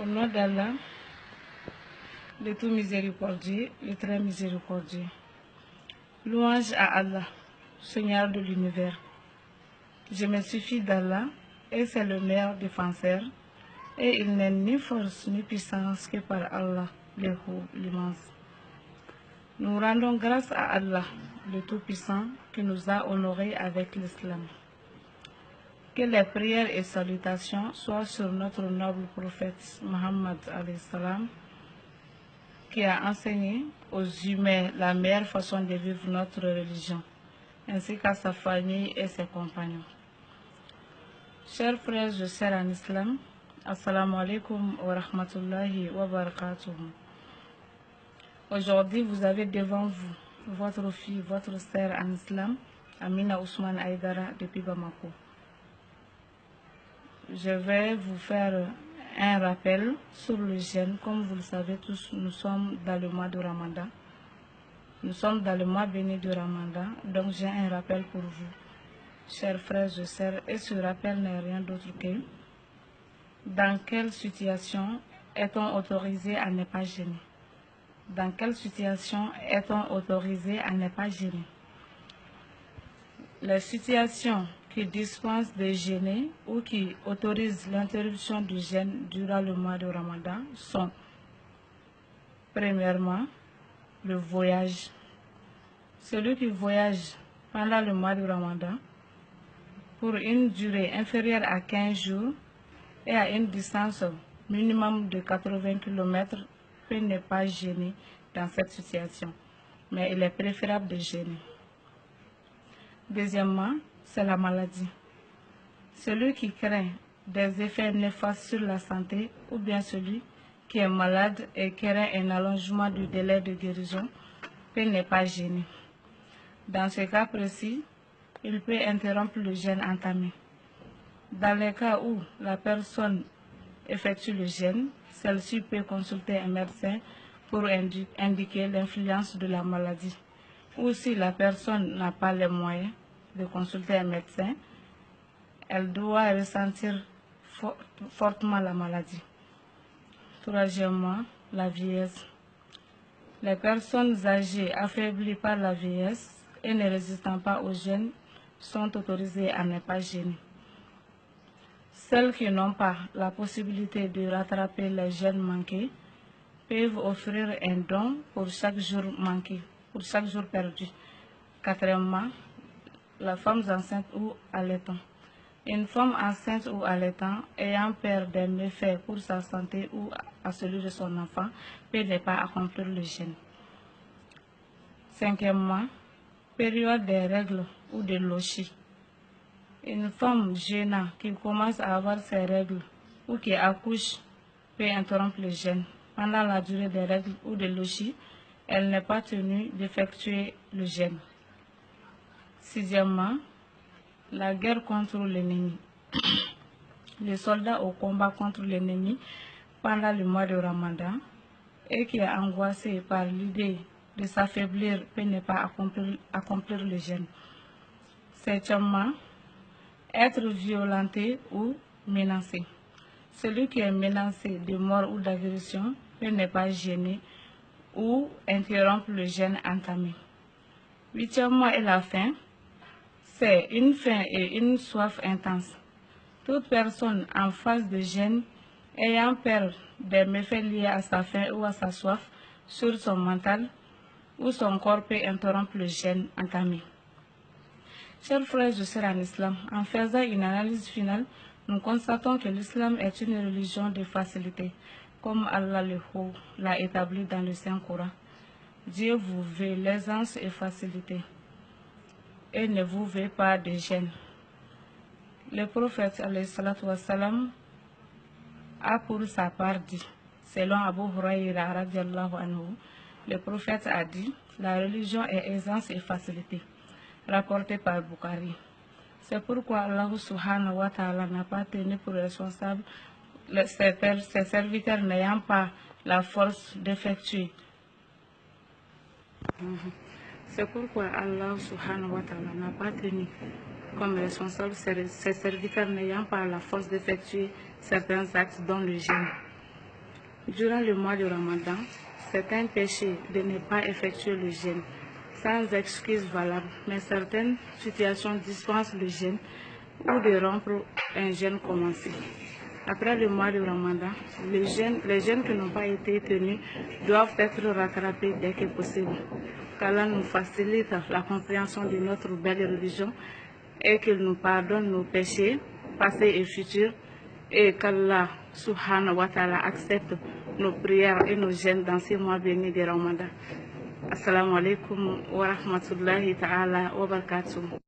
Au nom d'Allah, le tout miséricordieux, le très miséricordieux. Louange à Allah, Seigneur de l'univers. Je me suffis d'Allah, et c'est le meilleur défenseur, et il n'est ni force ni puissance que par Allah, le haut, l'immense. Nous rendons grâce à Allah, le Tout-Puissant, qui nous a honorés avec l'islam. Que les prières et salutations soient sur notre noble prophète Muhammad alayhi salam, qui a enseigné aux humains la meilleure façon de vivre notre religion, ainsi qu'à sa famille et ses compagnons. Chers frères et sœurs en islam, assalamu alaikum wa rahmatullahi wa barakatuh. Aujourd'hui, vous avez devant vous votre fille, votre sœur en islam, Amina Ousmane Aïdara depuis Bamako. Je vais vous faire un rappel sur le jeûne. Comme vous le savez tous, nous sommes dans le mois de Ramadan. Nous sommes dans le mois béni de Ramadan, donc j'ai un rappel pour vous, chers frères et sœurs, et ce rappel n'est rien d'autre que dans quelle situation est-on autorisé à ne pas jeûner? Dans quelle situation est-on autorisé à ne pas jeûner? Les situations qui dispensent de jeûner ou qui autorisent l'interruption du jeûne durant le mois de Ramadan sont, premièrement, le voyage. Celui qui voyage pendant le mois de Ramadan pour une durée inférieure à 15 jours et à une distance minimum de 80 km peut ne pas jeûner dans cette situation, mais il est préférable de jeûner. Deuxièmement, c'est la maladie. Celui qui craint des effets néfastes sur la santé ou bien celui qui est malade et craint un allongement du délai de guérison peut ne pas jeûner. Dans ce cas précis, il peut interrompre le jeûne entamé. Dans les cas où la personne effectue le jeûne, celle-ci peut consulter un médecin pour indiquer l'influence de la maladie. Ou si la personne n'a pas les moyens de consulter un médecin, elle doit ressentir fortement la maladie. Troisièmement, la vieillesse. Les personnes âgées affaiblies par la vieillesse et ne résistant pas au jeûne sont autorisées à ne pas jeûner. Celles qui n'ont pas la possibilité de rattraper les jeûnes manqués peuvent offrir un don pour chaque jour manqué, pour chaque jour perdu. Quatrièmement, les femmes enceintes ou allaitantes. Une femme enceinte ou allaitant ayant peur des méfaits pour sa santé ou à celui de son enfant peut ne pas accomplir le jeûne. Cinquièmement, période des règles ou de lochi. Une femme jeûnant qui commence à avoir ses règles ou qui accouche peut interrompre le jeûne. Pendant la durée des règles ou de lochi, elle n'est pas tenue d'effectuer le jeûne. Sixièmement, la guerre contre l'ennemi. Le soldat au combat contre l'ennemi pendant le mois de Ramadan et qui est angoissé par l'idée de s'affaiblir peut ne pas accomplir le jeûne. Septièmement, être violenté ou menacé. Celui qui est menacé de mort ou d'agression peut ne pas jeûner ou interrompre le jeûne entamé. Huitièmement et la faim, c'est une faim et une soif intense. Toute personne en phase de jeûne ayant peur des méfaits liés à sa faim ou à sa soif sur son mental ou son corps peut interrompre le jeûne entamé. Chers frères et sœurs en islam, en faisant une analyse finale, nous constatons que l'islam est une religion de facilité, comme Allah le Haut l'a établi dans le Saint-Coran. Dieu vous veut l'aisance et facilité, et ne vous veut pas de gêne. Le prophète alayhi salatu wassalam a pour sa part dit, selon Abu Huraïra radiallahu anhu, le prophète a dit, la religion est aisance et facilité, rapporté par Bukhari. C'est pourquoi Allah subhanahu wa ta'ala n'a pas tenu pour responsable ses serviteurs n'ayant pas la force d'effectuer. C'est pourquoi Allah subhanahu wa ta'ala n'a pas tenu comme responsable ses serviteurs n'ayant pas la force d'effectuer certains actes dont le jeûne. Durant le mois de Ramadan, c'est un péché de ne pas effectuer le jeûne, sans excuse valable, mais certaines situations dispensent le jeûne ou de rompre un jeûne commencé. Après le mois de Ramadan, les jeûnes qui n'ont pas été tenus doivent être rattrapés dès que possible. Qu'Allah nous facilite la compréhension de notre belle religion et qu'il nous pardonne nos péchés, passés et futurs, et qu'Allah subhanahu wa ta'ala accepte nos prières et nos jeûnes dans ces mois bénis de Ramadan. Assalamu alaikum wa rahmatullahi ta'ala wa barakatuh.